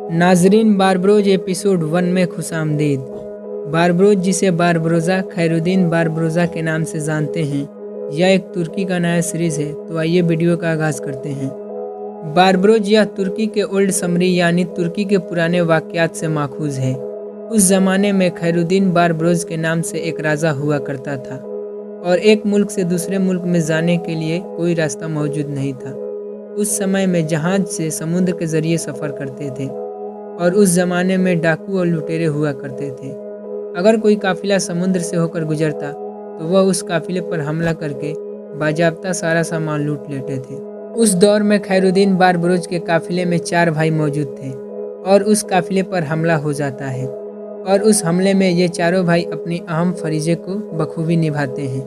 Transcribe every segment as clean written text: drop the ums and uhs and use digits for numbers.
नाजरीन, बारबरोज एपिसोड 1 में खुशामदीद। बारबरोज, जिसे बारबरोजा खैरुद्दीन बारबरोजा के नाम से जानते हैं, यह एक तुर्की का नया सीरीज़ है। तो आइए वीडियो का आगाज़ करते हैं। बारबरोज यह तुर्की के ओल्ड समरी यानी तुर्की के पुराने वाक़यात से माखूज़ है। उस ज़माने में खैरुद्दीन बारबरोज के नाम से एक राजा हुआ करता था और एक मुल्क से दूसरे मुल्क में जाने के लिए कोई रास्ता मौजूद नहीं था। उस समय में जहाज़ से समुद्र के ज़रिए सफ़र करते थे और उस ज़माने में डाकू और लुटेरे हुआ करते थे। अगर कोई काफ़िला समुद्र से होकर गुजरता तो वह उस काफ़िले पर हमला करके बाज़ाब्ता सारा सामान लूट लेते थे। उस दौर में खैरुद्दीन बारबरोज के काफ़िले में 4 भाई मौजूद थे और उस काफ़िले पर हमला हो जाता है और उस हमले में ये चारों भाई अपनी अहम फरीज़े को बखूबी निभाते हैं।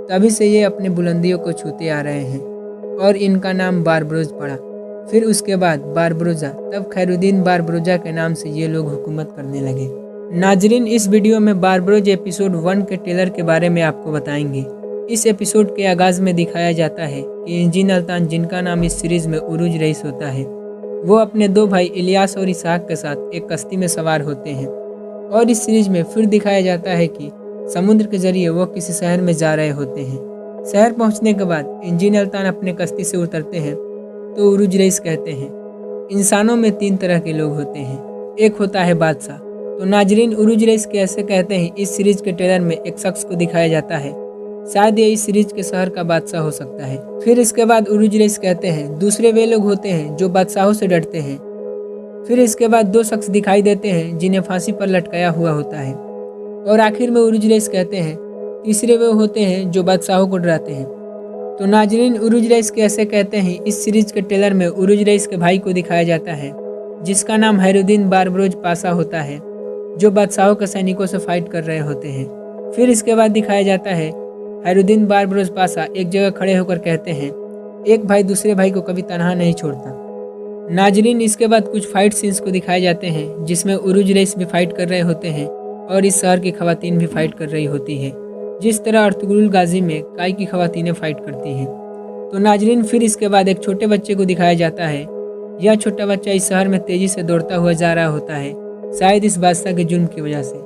तभी से ये अपनी बुलंदियों को छूते आ रहे हैं और इनका नाम बारबरोज पड़ा। फिर उसके बाद बारबरोजा, तब खैरुद्दीन बारबरोजा के नाम से ये लोग हुकूमत करने लगे। नाजरीन, इस वीडियो में बारबरोज एपिसोड 1 के ट्रेलर के बारे में आपको बताएंगे। इस एपिसोड के आगाज़ में दिखाया जाता है कि इंजीन अल्तान, जिनका नाम इस सीरीज़ में उरूज रईस होता है, वो अपने 2 भाई इलियास और इसहाक के साथ एक कश्ती में सवार होते हैं। और इस सीरीज़ में फिर दिखाया जाता है कि समुद्र के जरिए वो किसी शहर में जा रहे होते हैं। शहर पहुंचने के बाद इंजीन अल्तान अपने कश्ती से उतरते हैं तो उरूज रईस कहते हैं, इंसानों में 3 तरह के लोग होते हैं, एक होता है बादशाह। तो नाजरीन, उरूज रईस कैसे कहते हैं, इस सीरीज के ट्रेलर में एक शख्स को दिखाया जाता है, शायद ये इस सीरीज के शहर का बादशाह हो सकता है। फिर इसके बाद उरूज रईस कहते हैं, दूसरे वे लोग होते हैं जो बादशाहों से डरते हैं। फिर इसके बाद 2 शख्स दिखाई देते हैं जिन्हें फांसी पर लटकाया हुआ होता है। और आखिर में उरूज रईस कहते हैं, तीसरे वे होते हैं जो बादशाहों को डराते हैं। तो नाजरीन, उरूज रईस कैसे कहते हैं, इस सीरीज के ट्रेलर में उरूज रईस के भाई को दिखाया जाता है जिसका नाम खैरुद्दीन बारबरोज पाशा होता है, जो बादशाहों के सैनिकों से फाइट कर रहे होते हैं। फिर इसके बाद दिखाया जाता है खैरुद्दीन बारबरोज पाशा एक जगह खड़े होकर कहते हैं, एक भाई दूसरे भाई को कभी तनहा नहीं छोड़ता। नाजरीन, इसके बाद कुछ फाइट सीन्स को दिखाए जाते हैं जिसमें उरूज रईस भी फाइट कर रहे होते हैं और इस शहर की खवातीन भी फाइट कर रही होती है, जिस तरह अर्तुगरुल गाजी में काई की खवातीनें फाइट करती हैं। तो नाजरीन, फिर इसके बाद एक छोटे बच्चे को दिखाया जाता है। यह छोटा बच्चा इस शहर में तेजी से दौड़ता हुआ जा रहा होता है, शायद इस बादशाह के जुर्म की वजह से।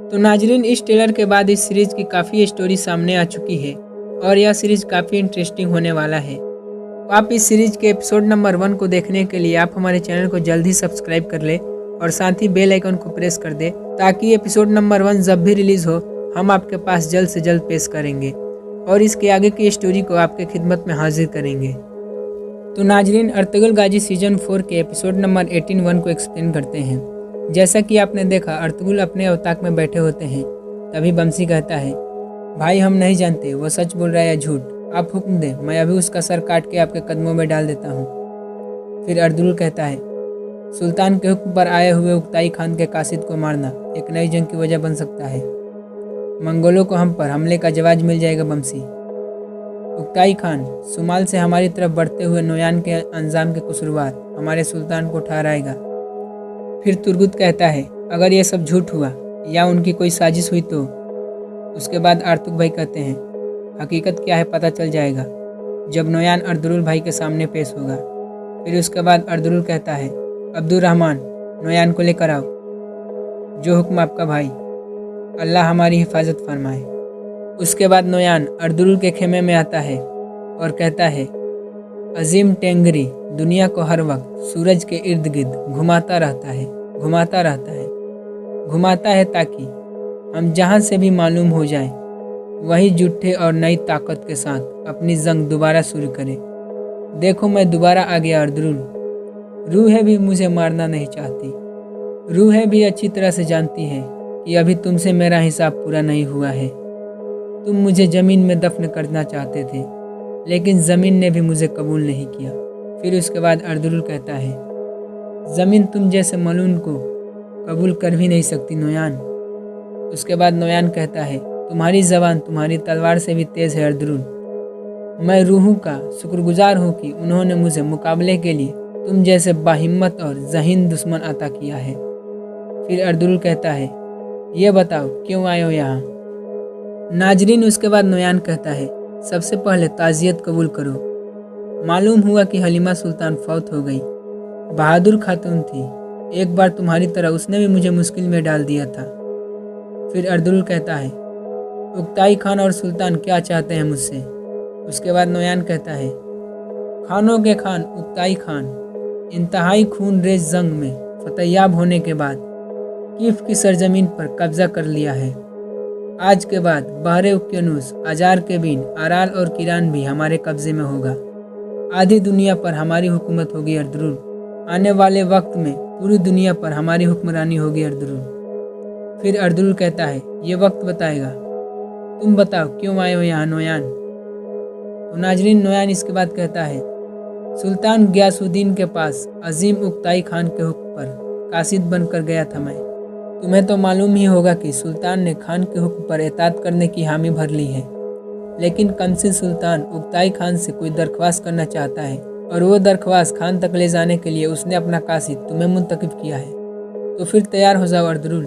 तो नाजरीन, इस ट्रेलर के बाद इस सीरीज की काफ़ी स्टोरी सामने आ चुकी है और यह सीरीज काफ़ी इंटरेस्टिंग होने वाला है। तो आप इस सीरीज के एपिसोड नंबर 1 को देखने के लिए आप हमारे चैनल को जल्द ही सब्सक्राइब कर ले और साथ ही बेल आइकन को प्रेस कर दे, ताकि एपिसोड नंबर 1 जब भी रिलीज़ हो हम आपके पास जल्द से जल्द पेश करेंगे और इसके आगे की स्टोरी को आपके खिदमत में हाजिर करेंगे। तो नाजरीन, अर्तुगरुल गाजी सीजन 4 के एपिसोड नंबर 18 को एक्सप्लेन करते हैं। जैसा कि आपने देखा, अर्तुगरुल अपने अवताक में बैठे होते हैं। तभी बमसी कहता है, भाई हम नहीं जानते वो सच बोल रहा है या झूठ, आप हुक्म दें, मैं अभी उसका सर काट के आपके कदमों में डाल देता हूँ। फिर अर्तुगरुल कहता है, सुल्तान के हुक्म पर आए हुए उक्ताई खान के कासिद को मारना एक नई जंग की वजह बन सकता है। मंगोलों को हम पर हमले का जवाब मिल जाएगा बमसी। उक्ताई खान सुमाल से हमारी तरफ बढ़ते हुए नोयान के अंजाम के कसूरवार हमारे सुल्तान को ठहराएगा। फिर तुर्गुत कहता है, अगर ये सब झूठ हुआ या उनकी कोई साजिश हुई तो। उसके बाद आर्तुक भाई कहते हैं, हकीकत क्या है पता चल जाएगा जब नोयान अर्तुगरुल भाई के सामने पेश होगा। फिर उसके बाद अर्तुगरुल कहता है, अब्दुर्रहमान नोयान को लेकर आओ, जो हुक्म आपका भाई, अल्लाह हमारी हिफाजत फरमाए। उसके बाद नोयान अर्तुगरुल के खेमे में आता है और कहता है, अजीम टेंगरी दुनिया को हर वक्त सूरज के इर्द गिर्द घुमाता रहता है, घुमाता रहता है, घुमाता है ताकि हम जहाँ से भी मालूम हो जाए वही जुट्ठे और नई ताकत के साथ अपनी जंग दोबारा शुरू करें। देखो मैं दोबारा आ गया अर्तुगरुल। रूहें भी मुझे मारना नहीं चाहती, रूहें भी अच्छी तरह से जानती है कि अभी तुमसे मेरा हिसाब पूरा नहीं हुआ है। तुम मुझे ज़मीन में दफन करना चाहते थे, लेकिन ज़मीन ने भी मुझे कबूल नहीं किया। फिर उसके बाद अर्तुगरुल कहता है, ज़मीन तुम जैसे मलून को कबूल कर भी नहीं सकती नोयान। उसके बाद नोयान कहता है, तुम्हारी ज़बान तुम्हारी तलवार से भी तेज़ है अर्तुगरुल। मैं रूहों का शुक्रगुजार हूँ कि उन्होंने मुझे मुकाबले के लिए तुम जैसे बाहिम्मत और ज़हीन दुश्मन अता किया है। फिर अर्तुगरुल कहता है, ये बताओ क्यों आए हो यहाँ। नाजरीन, उसके बाद नोयान कहता है, सबसे पहले ताज़ियत कबूल करो। मालूम हुआ कि हलीमा सुल्तान फौत हो गई, बहादुर खातून थी, एक बार तुम्हारी तरह उसने भी मुझे मुश्किल में डाल दिया था। फिर अर्दुल कहता है, उक्ताई खान और सुल्तान क्या चाहते हैं मुझसे? उसके बाद नोयान कहता है, खानों के खान उक्ताई खान इंतहाई खून रेज जंग में फतेहयाब होने के बाद कीफ की सरजमीन पर कब्जा कर लिया है। आज के बाद बहरे उक्यनूस, अजार के बिन, अराल और किरान भी हमारे कब्जे में होगा। आधी दुनिया पर हमारी हुकूमत होगी अर्दुल। आने वाले वक्त में पूरी दुनिया पर हमारी हुक्मरानी होगी अर्दुल। फिर अर्दुल कहता है, ये वक्त बताएगा। तुम बताओ क्यों आए हो यहाँ नोयान? तो नाजरीन, नोयान इसके बाद कहता है, सुल्तान गियासुद्दीन के पास अजीम उक्ताई खान के हुक्म पर कासिद बनकर गया था मैं। तुम्हें तो मालूम ही होगा कि सुल्तान ने खान के हुक्म पर इताअत करने की हामी भर ली है, लेकिन कमसिन सुल्तान उक्ताई खान से कोई दरख्वास्त करना चाहता है और वो दरख्वास्त खान तक ले जाने के लिए उसने अपना कासिद तुम्हें मुंतखब किया है। तो फिर तैयार हो जाओ अर्दुल,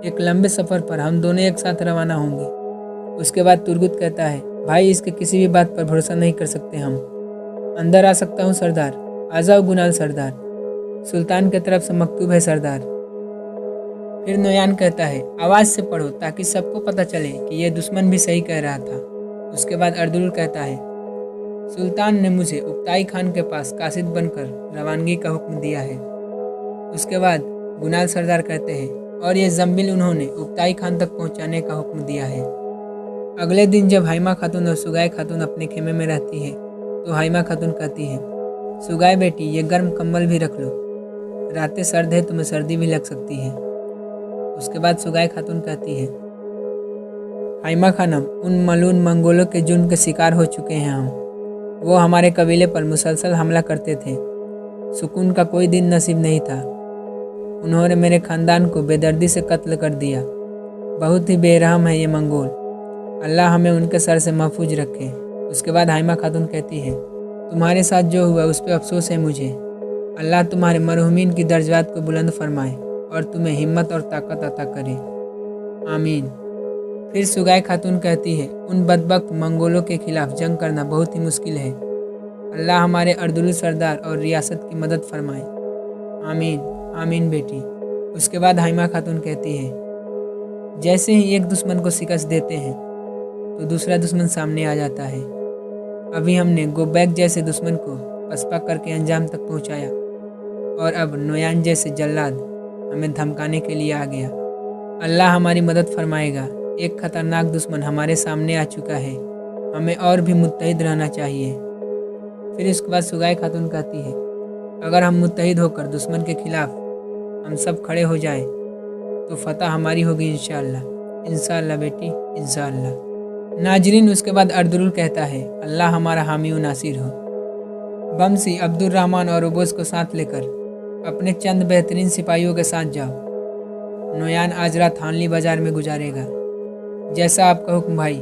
एक लंबे सफ़र पर हम दोनों एक साथ रवाना होंगे। उसके बाद तुर्गुत कहता है, भाई इसके किसी भी बात पर भरोसा नहीं कर सकते हम। अंदर आ सकता हूँ सरदार? आ जाओ गुनाल सरदार, सुल्तान की तरफ से मकतूब है सरदार। फिर नोयान कहता है, आवाज़ से पढ़ो ताकि सबको पता चले कि यह दुश्मन भी सही कह रहा था। उसके बाद अर्दुल कहता है, सुल्तान ने मुझे उक्ताई खान के पास कासिद बनकर रवानगी का हुक्म दिया है। उसके बाद गुनाल सरदार कहते हैं, और ये जम्बिल उन्होंने उक्ताई खान तक पहुंचाने का हुक्म दिया है। अगले दिन जब हाइमा खातून और सुगाय खातून अपने खेमे में रहती है तो हाइमा खातून कहती है, सुगाय बेटी ये गर्म कंबल भी रख लो, रातें सर्द है, तुम्हें सर्दी भी लग सकती है। उसके बाद सुगाय खातून कहती है, हाइमा खानम, उन मलून मंगोलों के जुर्म के शिकार हो चुके हैं हम। वो हमारे कबीले पर मुसलसल हमला करते थे, सुकून का कोई दिन नसीब नहीं था। उन्होंने मेरे ख़ानदान को बेदर्दी से कत्ल कर दिया। बहुत ही बेरहम है ये मंगोल, अल्लाह हमें उनके सर से महफूज रखे। उसके बाद हाइमा खातून कहती है, तुम्हारे साथ जो हुआ उस पर अफसोस है मुझे। अल्लाह तुम्हारे मरहुमीन की दर्जात को बुलंद फरमाए और तुम्हें हिम्मत और ताकत अता करे, आमीन। फिर सुगाय खातून कहती है, उन बदबख्त मंगोलों के खिलाफ जंग करना बहुत ही मुश्किल है। अल्लाह हमारे अर्दुल सरदार और रियासत की मदद फरमाए, आमीन आमीन बेटी। उसके बाद हाइमा खातून कहती है, जैसे ही एक दुश्मन को शिकस्त देते हैं तो दूसरा दुश्मन सामने आ जाता है। अभी हमने गोबैक जैसे दुश्मन को पसपा करके अंजाम तक पहुंचाया और अब नोयान जैसे जल्लाद हमें धमकाने के लिए आ गया। अल्लाह हमारी मदद फरमाएगा। एक खतरनाक दुश्मन हमारे सामने आ चुका है, हमें और भी मुत्तहिद रहना चाहिए। फिर इसके बाद सुगाय खातून कहती है, अगर हम मुत्तहिद होकर दुश्मन के खिलाफ हम सब खड़े हो जाए तो फतह हमारी होगी इंशाअल्लाह। इंशाअल्लाह बेटी, इंशाअल्लाह। नाजरीन, उसके बाद अर्दुल कहता है, अल्लाह हमारा हामी व नासिर हो। बमसी अब्दुर्रहमान और उबोस को साथ लेकर अपने चंद बेहतरीन सिपाहियों के साथ जाओ। नोयान आज रात हानली बाजार में गुजारेगा, जैसा आपका हुक्म भाई।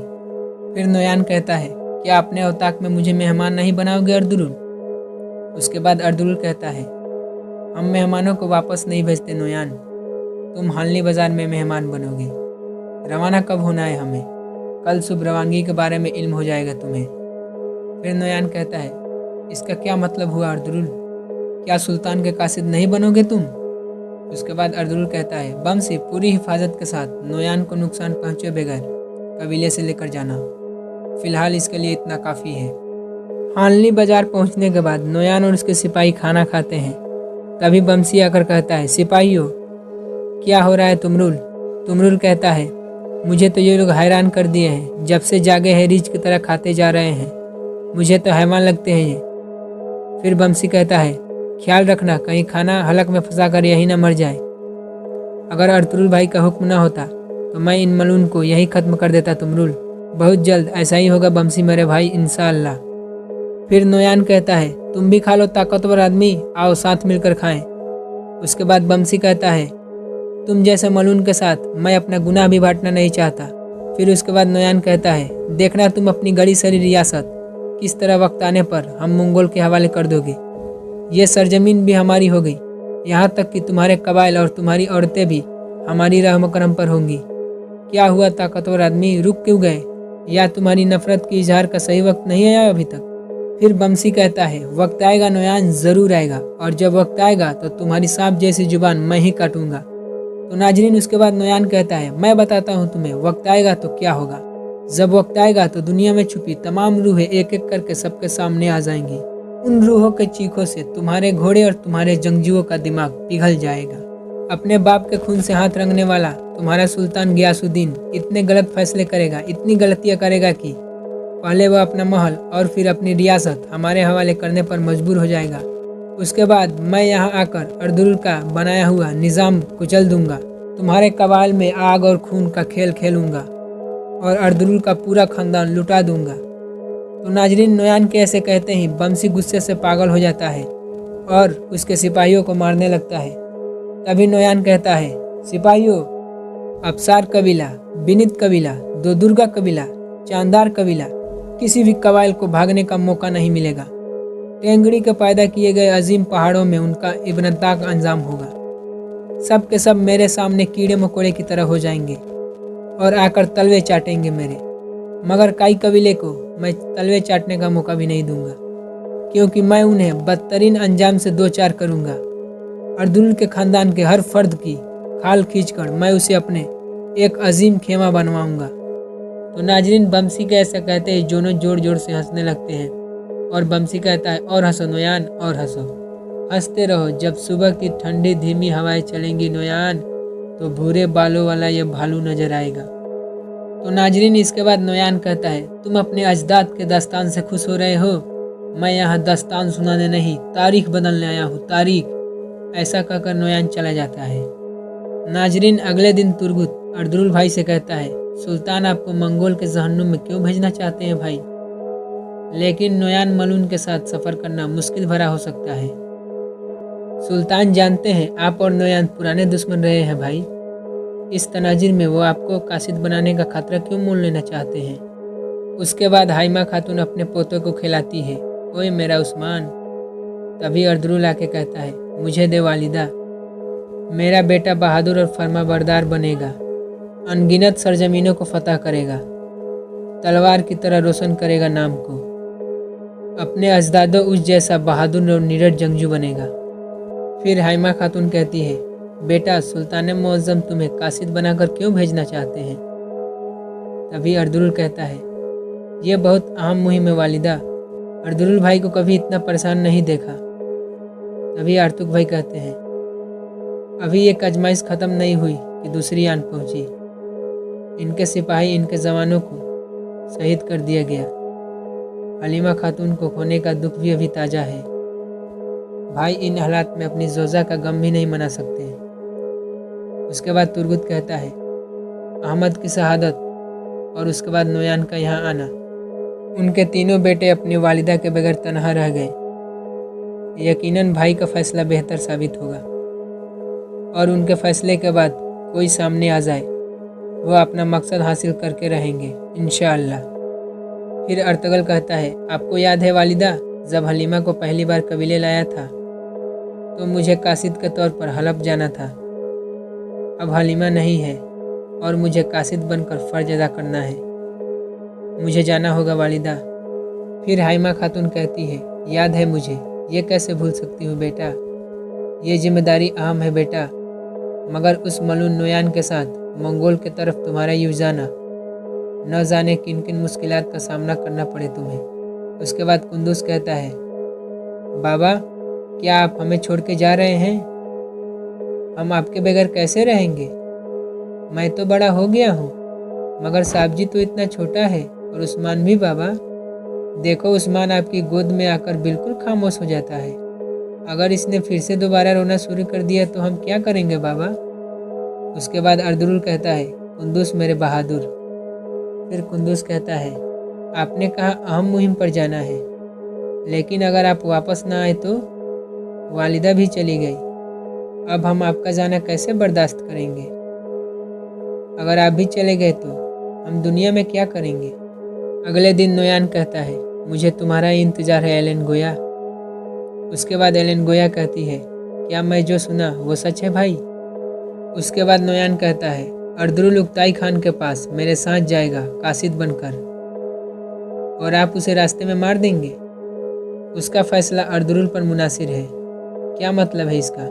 फिर नोयान कहता है, क्या अपने औताक में मुझे मेहमान नहीं बनाओगे अर्दुल? उसके बाद अर्दुल कहता है, हम मेहमानों को वापस नहीं भेजते नोयान, तुम हानली बाजार में मेहमान बनोगे। रवाना कब होना है हमें? कल सुबह रवानगी के बारे में इल्म हो जाएगा तुम्हें। फिर नोयान कहता है, इसका क्या मतलब हुआ अर्दुल? क्या सुल्तान के कासिद नहीं बनोगे तुम? उसके बाद अर्दुल कहता है, बमसी पूरी हिफाजत के साथ नोयान को नुकसान पहुँचे बगैर कबीले से लेकर जाना। फिलहाल इसके लिए इतना काफ़ी है। हानली बाजार पहुंचने के बाद नोयान और उसके सिपाही खाना खाते हैं। तभी बमसी आकर कहता है, सिपाहियों क्या हो रहा है तुमरुल? तुमरुल कहता है, मुझे तो ये लोग हैरान कर दिए हैं, जब से जागे हैं रीछ की तरह खाते जा रहे हैं, मुझे तो हैवान लगते हैं ये। फिर बमसी कहता है, ख्याल रखना कहीं खाना हलक में फंसा कर यही ना मर जाए। अगर अर्तुल भाई का हुक्म ना होता तो मैं इन मलून को यही ख़त्म कर देता तुमरुल। बहुत जल्द ऐसा ही होगा बमसी मेरे भाई, इंशाअल्लाह। फिर नोयान कहता है, तुम भी खा लो ताकतवर आदमी, आओ साथ मिलकर खाएं। उसके बाद बमसी कहता है, तुम जैसे मलून के साथ मैं अपना गुनाह भी बांटना नहीं चाहता। फिर उसके बाद नोयान कहता है, देखना तुम अपनी गड़ी सरी रियासत किस तरह वक्त आने पर हम मंगोल के हवाले कर दोगे। ये सरजमीन भी हमारी हो गई, यहाँ तक कि तुम्हारे कबाइल और तुम्हारी औरतें भी हमारी रहम करम पर होंगी। क्या हुआ ताकतवर आदमी, रुक क्यों गए? या तुम्हारी नफरत की इजहार का सही वक्त नहीं आया अभी तक? फिर बमसी कहता है, वक्त आएगा नोयान, ज़रूर आएगा, और जब वक्त आएगा तो तुम्हारी सांप जैसी जुबान मैं ही काटूंगा। तो नाजरीन उसके बाद नोयान कहता है, मैं बताता हूँ तुम्हें, वक्त आएगा तो क्या होगा। जब वक्त आएगा तो दुनिया में छुपी तमाम रूहें एक एक करके सबके सामने आ जाएंगी। उन रूहों के चीखों से तुम्हारे घोड़े और तुम्हारे जंगजुओं का दिमाग पिघल जाएगा। अपने बाप के खून से हाथ रंगने वाला तुम्हारा सुल्तान गियासुद्दीन इतने गलत फैसले करेगा, इतनी गलतियां करेगा कि पहले वह अपना महल और फिर अपनी रियासत हमारे हवाले करने पर मजबूर हो जाएगा। उसके बाद मैं यहाँ आकर अर्दुरुल का बनाया हुआ निज़ाम कुचल दूंगा, तुम्हारे कबाल में आग और खून का खेल खेलूंगा और अर्दुरुल का पूरा खानदान लुटा दूंगा। तो नाजरीन नोयान के ऐसे कहते ही बमसी गुस्से से पागल हो जाता है और उसके सिपाहियों को मारने लगता है। तभी नोयान कहता है, सिपाहियों, अफसार कबीला, बिनित कबीला, दो दुर्गा कबीला, चांदार कबीला, किसी भी कबाइल को भागने का मौका नहीं मिलेगा। टेंगड़ी के पैदा किए गए अजीम पहाड़ों में उनका इब्नतनाक अंजाम होगा। सब के सब मेरे सामने कीड़े मकोड़े की तरह हो जाएंगे और आकर तलवे चाटेंगे मेरे, मगर काई कबीले को मैं तलवे चाटने का मौका भी नहीं दूंगा, क्योंकि मैं उन्हें बदतरीन अंजाम से दो चार करूंगा। अर्दुरुल के खानदान के हर फर्द की खाल खींचकर मैं उसे अपने एक अजीम खेमा बनवाऊंगा। तो नाजरीन बमसी के ऐसा कहते ही दोनों जोर जोर से हंसने लगते हैं और बमसी कहता है, और हंसो नोयान, और हंसो, हंसते रहो। जब सुबह की ठंडी धीमी हवाएं चलेंगी नोयान, तो भूरे बालों वाला ये भालू नजर आएगा। तो नाजरीन इसके बाद नोयान कहता है, तुम अपने अजदाद के दास्तान से खुश हो रहे हो, मैं यहाँ दास्तान सुनाने नहीं तारीख बदलने आया हूँ, तारीख। ऐसा कहकर नोयान चला जाता है। नाजरीन अगले दिन तुर्गुत अर्दुरुल भाई से कहता है, सुल्तान आपको मंगोल के जहन्नुम में क्यों भेजना चाहते हैं भाई, लेकिन नोयान मलून के साथ सफ़र करना मुश्किल भरा हो सकता है। सुल्तान जानते हैं आप और नोयान पुराने दुश्मन रहे हैं भाई, इस तनाजिर में वो आपको कासिद बनाने का खतरा क्यों मोल लेना चाहते हैं। उसके बाद हाइमा खातून अपने पोतों को खिलाती है, ओए मेरा उस्मान। तभी अर्दुरुल आके कहता है, मुझे दे वालिदा, मेरा बेटा बहादुर और फर्माबरदार बनेगा, अनगिनत सरजमीनों को फतह करेगा, तलवार की तरह रोशन करेगा नाम को, अपने अजदादो उस जैसा बहादुर और निडर जंगजू बनेगा। फिर हाइमा खातून कहती है, बेटा सुल्तान मुअज्जम तुम्हें कासिद बनाकर क्यों भेजना चाहते हैं। तभी अर्दुरुल कहता है, यह बहुत अहम मुहिम है वालिदा, अर्दुरुल भाई को कभी इतना परेशान नहीं देखा। तभी आर्तुक भाई कहते हैं, अभी एक आजमाइश ख़त्म नहीं हुई कि दूसरी आन पहुंची। इनके सिपाही, इनके जवानों को शहीद कर दिया गया। हलीमा खातून को खोने का दुख भी अभी ताज़ा है। भाई इन हालात में अपनी जोजा का गम भी नहीं मना सकते। उसके बाद तुर्गुत कहता है, अहमद की शहादत और उसके बाद नोयान का यहाँ आना, उनके तीनों बेटे अपनी वालिदा के बगैर तनहा रह गए। यकीनन भाई का फैसला बेहतर साबित होगा और उनके फैसले के बाद कोई सामने आ जाए, वह अपना मकसद हासिल करके रहेंगे इंशाअल्लाह। फिर अर्तगल कहता है, आपको याद है वालिदा, जब हलीमा को पहली बार कबीले लाया था तो मुझे कासिद के तौर पर हलफ जाना था। अब हलीमा नहीं है और मुझे कासिद बनकर फ़र्ज अदा करना है, मुझे जाना होगा वालिदा। फिर हाइमा खातून कहती है, याद है मुझे, ये कैसे भूल सकती हूँ बेटा, ये जिम्मेदारी अहम है बेटा, मगर उस मलून नोयान के साथ मंगोल के तरफ तुम्हारा यूँ जाना, न जाने किन किन मुश्किलात का सामना करना पड़े तुम्हें। उसके बाद कुंदूस कहता है, बाबा क्या आप हमें छोड़ के जा रहे हैं, हम आपके बगैर कैसे रहेंगे। मैं तो बड़ा हो गया हूँ, मगर साहब जी तो इतना छोटा है, और उस्मान भी। बाबा देखो, उस्मान आपकी गोद में आकर बिल्कुल खामोश हो जाता है, अगर इसने फिर से दोबारा रोना शुरू कर दिया तो हम क्या करेंगे बाबा। उसके बाद अर्दुरुल कहता है, कुंदूस मेरे बहादुर। फिर कुंदूस कहता है, आपने कहा अहम मुहिम पर जाना है, लेकिन अगर आप वापस ना आए तो। वालिदा भी चली गई, अब हम आपका जाना कैसे बर्दाश्त करेंगे। अगर आप भी चले गए तो हम दुनिया में क्या करेंगे। अगले दिन नोयान कहता है, मुझे तुम्हारा ही इंतज़ार है एलेन गोया। उसके बाद एलेन गोया कहती है, क्या मैं जो सुना वो सच है भाई। उसके बाद नोयान कहता है, अर्दुरुल उक्ताई खान के पास मेरे साथ जाएगा कासिद बनकर, और आप उसे रास्ते में मार देंगे। उसका फैसला अर्दुरुल पर मुनासिर है। क्या मतलब है इसका?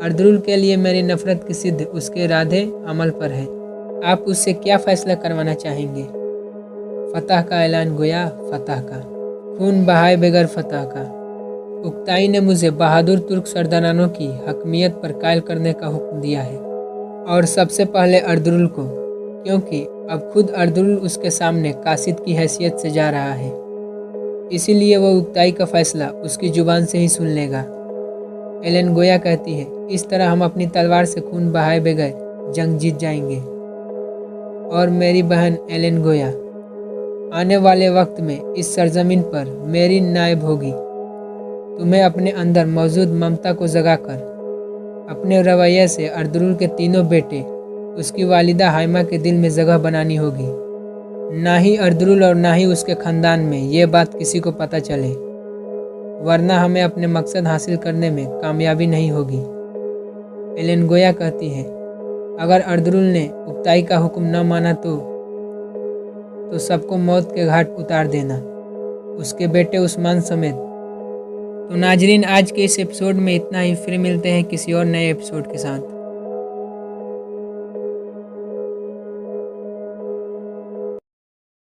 अर्दुरुल के लिए मेरी नफरत की सिद्ध उसके इरादे अमल पर है। आप उससे क्या फैसला करवाना चाहेंगे? फतह का ऐलान गोया, फतह का खून बहाए बगैर फतह का। उक्ताई ने मुझे बहादुर तुर्क सरदारानों की हकमियत पर कायल करने का हुक्म दिया है, और सबसे पहले अर्दुरुल को, क्योंकि अब खुद अर्दुरुल उसके सामने कासिद की हैसियत से जा रहा है। इसीलिए वह उक्ताई का फैसला उसकी जुबान से ही सुन लेगा। एलेन गोया कहती है, इस तरह हम अपनी तलवार से खून बहाए बगैर जंग जीत जाएंगे। और मेरी बहन एलेन गोया, आने वाले वक्त में इस सरजमीन पर मेरी नायब होगी। तुम्हें अपने अंदर मौजूद ममता को जगाकर अपने रवैये से अर्दुरुल के तीनों बेटे, उसकी वालिदा हाइमा के दिल में जगह बनानी होगी। ना ही अर्दुरुल और ना ही उसके ख़ानदान में ये बात किसी को पता चले, वरना हमें अपने मकसद हासिल करने में कामयाबी नहीं होगी। एलेन गोया कहती है, अगर अर्दुरुल ने उक्ताई का हुक्म न माना तो सबको मौत के घाट उतार देना, उसके बेटे उस्मान समेत। तो नाजरीन, आज के इस एपिसोड में इतना ही। फिर मिलते हैं किसी और नए एपिसोड के साथ।